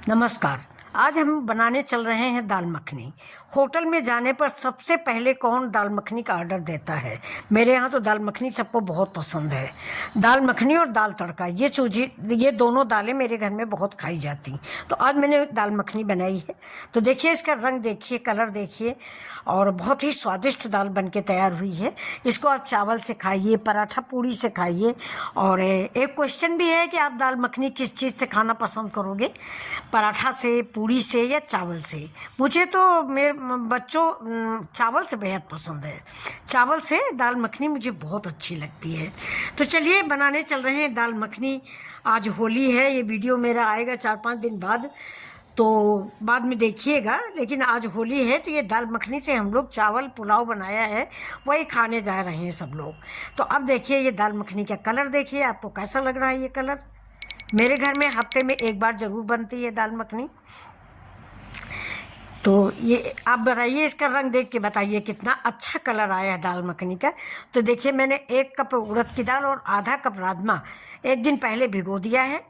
नमस्कार। आज हम बनाने चल रहे हैं दाल मखनी। होटल में जाने पर सबसे पहले कौन दाल मखनी का ऑर्डर देता है? मेरे यहाँ तो दाल मखनी सबको बहुत पसंद है। दाल मखनी और दाल तड़का ये दोनों दालें मेरे घर में बहुत खाई जाती। तो आज मैंने दाल मखनी बनाई है। तो देखिए, इसका रंग देखिए, कलर देखिए, और बहुत ही स्वादिष्ट दाल बनके तैयार हुई है। इसको आप चावल से खाइए, पराठा पूड़ी से खाइए। और एक क्वेश्चन भी है कि आप दाल मखनी किस चीज़ से खाना पसंद करोगे, पराठा से, पूड़ी से या चावल से? मुझे तो मेरे बच्चों चावल से बेहद पसंद है। चावल से दाल मखनी मुझे बहुत अच्छी लगती है। तो चलिए बनाने चल रहे हैं दाल मखनी। आज होली है, ये वीडियो मेरा आएगा 4-5 दिन बाद, तो बाद में देखिएगा। लेकिन आज होली है तो ये दाल मखनी से हम लोग चावल पुलाव बनाया है, वही खाने जा रहे हैं सब लोग। तो अब देखिए, ये दाल मखनी का कलर देखिए, आपको कैसा लग रहा है ये कलर? मेरे घर में हफ्ते में एक बार ज़रूर बनती है दाल मखनी। तो ये आप बताइए, इसका रंग देख के बताइए कितना अच्छा कलर आया है दाल मखनी का। तो देखिए, मैंने 1 कप उड़द की दाल और आधा कप राजमा एक दिन पहले भिगो दिया है,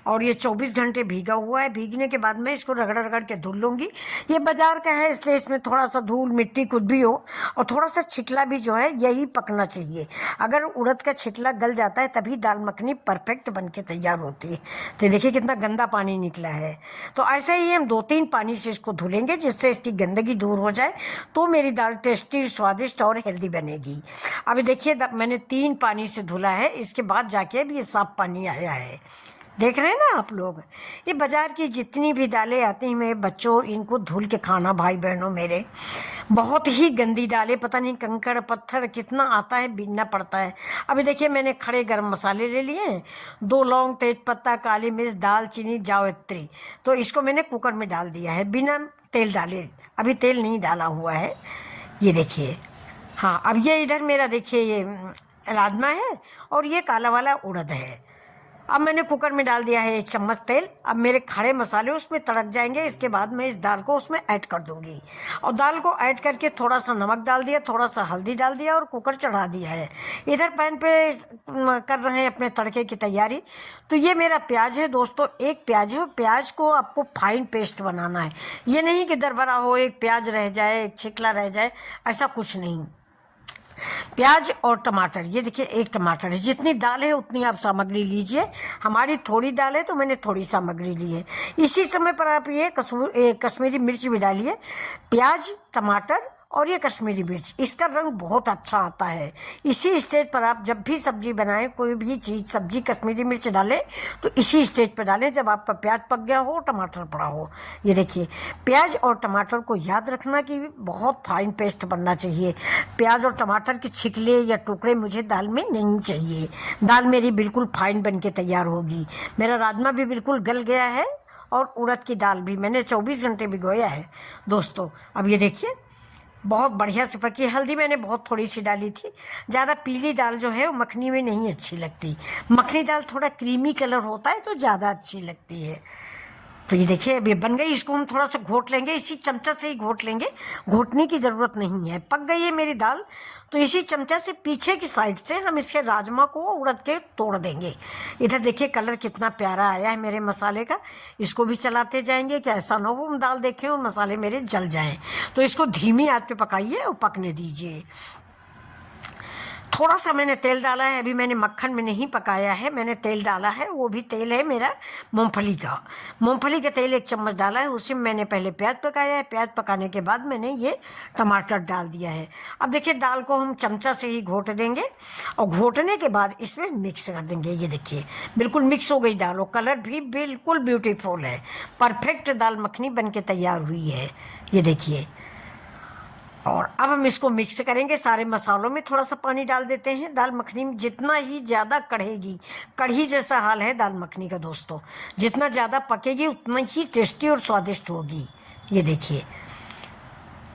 और ये 24 घंटे भीगा हुआ है। भीगने के बाद मैं इसको रगड़ रगड़ के धुल लूँगी। ये बाजार का है, इसलिए इसमें थोड़ा सा धूल मिट्टी कुछ भी हो, और थोड़ा सा छिकला भी जो है यही पकना चाहिए। अगर उड़द का छिकला गल जाता है तभी दाल मखनी परफेक्ट बन के तैयार होती है। तो देखिए कितना गंदा पानी निकला है। तो ऐसे ही हम 2-3 पानी से इसको धुलेंगे, जिससे इसकी गंदगी दूर हो जाए, तो मेरी दाल टेस्टी, स्वादिष्ट और हेल्दी बनेगी। अभी देखिए, मैंने 3 पानी से धुला है, इसके बाद जाके अब ये साफ पानी आया है। देख रहे हैं ना आप लोग? ये बाजार की जितनी भी दालें आती हैं, मेरे बच्चों, इनको धुल के खाना, भाई बहनों मेरे। बहुत ही गंदी दालें, पता नहीं कंकड़ पत्थर कितना आता है, बीनना पड़ता है। अभी देखिए, मैंने खड़े गरम मसाले ले लिए हैं, 2 लौंग, तेजपत्ता, काली मिर्च, दालचीनी, जावित्री। तो इसको मैंने कुकर में डाल दिया है बिना तेल डाले। अभी तेल नहीं डाला हुआ है, ये देखिए। हाँ, अब ये इधर मेरा देखिए, ये राजमा है और ये काला वाला उड़द है। अब मैंने कुकर में डाल दिया है 1 चम्मच तेल। अब मेरे खड़े मसाले उसमें तड़क जाएंगे। इसके बाद मैं इस दाल को उसमें ऐड कर दूंगी, और दाल को ऐड करके थोड़ा सा नमक डाल दिया, थोड़ा सा हल्दी डाल दिया, और कुकर चढ़ा दिया है। इधर पैन पे कर रहे हैं अपने तड़के की तैयारी। तो ये मेरा प्याज है दोस्तों, 1 प्याज है, और प्याज को आपको फाइन पेस्ट बनाना है। ये नहीं कि दरबरा हो, एक प्याज रह जाए, एक छिकला रह जाए, ऐसा कुछ नहीं। प्याज और टमाटर, ये देखिए 1 टमाटर है। जितनी दाल है उतनी आप सामग्री लीजिए। हमारी थोड़ी दाल है तो मैंने थोड़ी सामग्री ली है। इसी समय पर आप ये कश्मीरी मिर्च भी डालिए। प्याज, टमाटर और ये कश्मीरी मिर्च, इसका रंग बहुत अच्छा आता है। इसी स्टेज पर आप जब भी सब्जी बनाएं, कोई भी चीज़, सब्जी, कश्मीरी मिर्च डालें तो इसी स्टेज पर डालें, जब आपका प्याज पक गया हो, टमाटर पड़ा हो। ये देखिए, प्याज और टमाटर को याद रखना कि बहुत फाइन पेस्ट बनना चाहिए। प्याज और टमाटर के छिकले या टुकड़े मुझे दाल में नहीं चाहिए। दाल मेरी बिल्कुल फाइन बन के तैयार होगी। मेरा राजमा भी बिल्कुल गल गया है, और उड़द की दाल भी मैंने 24 घंटे भिगोया है दोस्तों। अब ये देखिए, बहुत बढ़िया से पकी। हल्दी मैंने बहुत थोड़ी सी डाली थी। ज़्यादा पीली दाल जो है वो मखनी में नहीं अच्छी लगती। मखनी दाल थोड़ा क्रीमी कलर होता है तो ज़्यादा अच्छी लगती है। तो ये देखिए, अभी बन गई। इसको हम थोड़ा सा घोट लेंगे, इसी चमचा से ही घोट लेंगे, घोटने की ज़रूरत नहीं है। पक गई है मेरी दाल, तो इसी चमचा से पीछे की साइड से हम इसके राजमा को उड़द के तोड़ देंगे। इधर देखिए कलर कितना प्यारा आया है मेरे मसाले का। इसको भी चलाते जाएंगे कि ऐसा ना हो हम दाल देखें और मसाले मेरे जल जाएं। तो इसको धीमी आंच पे पकाइए और पकने दीजिए। थोड़ा सा मैंने तेल डाला है, अभी मैंने मक्खन में नहीं पकाया है, मैंने तेल डाला है। वो भी तेल है मेरा मूंगफली का। मूंगफली का तेल 1 चम्मच डाला है, उसी में मैंने पहले प्याज पकाया है। प्याज पकाने के बाद मैंने ये टमाटर डाल दिया है। अब देखिए, दाल को हम चमचा से ही घोट देंगे, और घोटने के बाद इसमें मिक्स कर देंगे। ये देखिए, बिल्कुल मिक्स हो गई दाल, और कलर भी बिल्कुल ब्यूटीफुल है। परफेक्ट दाल मखनी बन के तैयार हुई है, ये देखिए। और अब हम इसको मिक्स करेंगे। सारे मसालों में थोड़ा सा पानी डाल देते हैं। दाल मखनी में जितना ही ज़्यादा कढ़ेगी, कढ़ी जैसा हाल है दाल मखनी का दोस्तों। जितना ज़्यादा पकेगी उतना ही टेस्टी और स्वादिष्ट होगी। ये देखिए,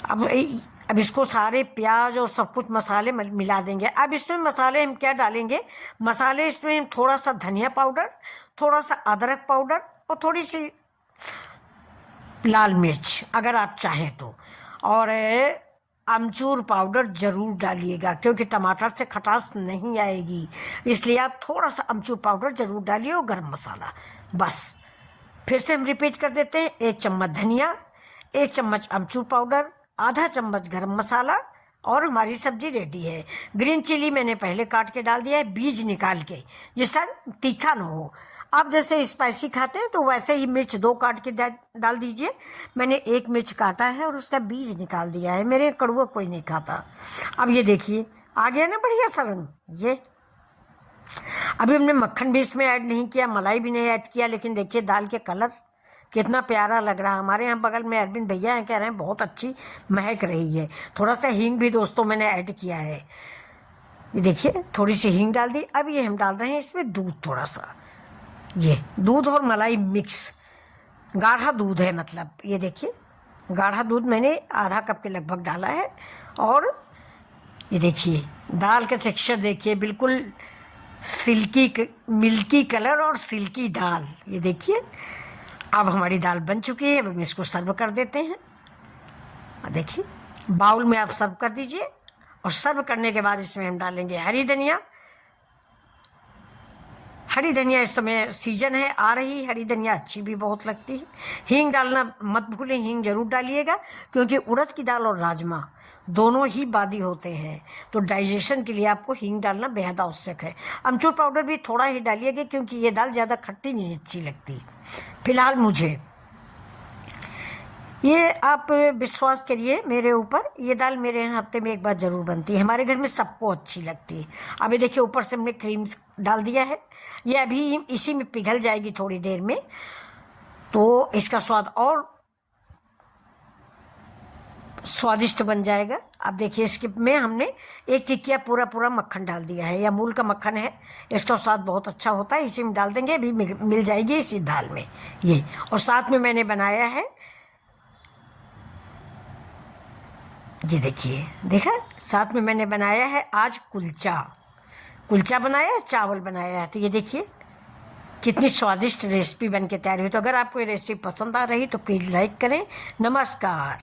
अब इसको सारे प्याज और सब कुछ मसाले मिला देंगे। अब इसमें मसाले हम क्या डालेंगे? मसाले इसमें हम थोड़ा सा धनिया पाउडर, थोड़ा सा अदरक पाउडर, और थोड़ी सी लाल मिर्च अगर आप चाहें तो, और अमचूर पाउडर ज़रूर डालिएगा, क्योंकि टमाटर से खटास नहीं आएगी, इसलिए आप थोड़ा सा अमचूर पाउडर ज़रूर डालिए, और गरम मसाला, बस फिर से हम रिपीट कर देते हैं। 1 चम्मच धनिया, 1 चम्मच अमचूर पाउडर, आधा चम्मच गरम मसाला और हमारी सब्जी रेडी है। ग्रीन चिली मैंने पहले काट के डाल दिया है, बीज निकाल के, जिससे तीखा ना हो। आप जैसे स्पाइसी खाते हैं तो वैसे ही मिर्च 2 काट के डाल दीजिए। मैंने 1 मिर्च काटा है और उसका बीज निकाल दिया है। मेरे कड़वा कोई नहीं खाता। अब ये देखिए आ गया ना बढ़िया सा रंग। ये अभी हमने मक्खन भी इसमें ऐड नहीं किया, मलाई भी नहीं ऐड किया, लेकिन देखिए दाल के कलर कितना प्यारा लग रहा है। हमारे यहाँ बगल में अरविंद भैया हैं, कह रहे हैं बहुत अच्छी महक रही है। थोड़ा सा हींग भी दोस्तों मैंने ऐड किया है। ये देखिए थोड़ी सी हींग डाल दी। अब ये हम डाल रहे हैं इसमें दूध, थोड़ा सा, ये दूध और मलाई मिक्स, गाढ़ा दूध है मतलब। ये देखिए गाढ़ा दूध मैंने आधा कप के लगभग डाला है। और ये देखिए दाल का टेक्सचर देखिए, बिल्कुल सिल्की मिल्की कलर और सिल्की दाल। ये देखिए अब हमारी दाल बन चुकी है। अब हम इसको सर्व कर देते हैं। देखिए बाउल में आप सर्व कर दीजिए। और सर्व करने के बाद इसमें हम डालेंगे हरी धनिया। हरी धनिया इस समय सीजन है, आ रही हरी धनिया अच्छी भी बहुत लगती है। हींग डालना मत भूलें, हींग जरूर डालिएगा, क्योंकि उड़द की दाल और राजमा दोनों ही बादी होते हैं, तो डाइजेशन के लिए आपको हींग डालना बेहद आवश्यक है। अमचूर पाउडर भी थोड़ा ही डालिएगा, क्योंकि ये दाल ज़्यादा खट्टी नहीं अच्छी लगती फिलहाल मुझे। ये आप विश्वास करिए मेरे ऊपर, ये दाल मेरे यहाँ हफ्ते में 1 बार ज़रूर बनती है। हमारे घर में सबको अच्छी लगती है। अब ये देखिए ऊपर से हमने क्रीम डाल दिया है। ये अभी इसी में पिघल जाएगी थोड़ी देर में, तो इसका स्वाद और स्वादिष्ट बन जाएगा। अब देखिए इसके में हमने 1 टिकिया पूरा मक्खन डाल दिया है, या अमूल का मक्खन है, इसका स्वाद बहुत अच्छा होता है। इसी में डाल देंगे, अभी मिल जाएगी इसी दाल में ये। और साथ में मैंने बनाया है, ये देखिए, देखा, साथ में मैंने बनाया है आज कुलचा बनाया है, चावल बनाया है। तो ये देखिए कितनी स्वादिष्ट रेसिपी बन के तैयार हुई। तो अगर आपको ये रेसिपी पसंद आ रही तो प्लीज़ लाइक करें। नमस्कार।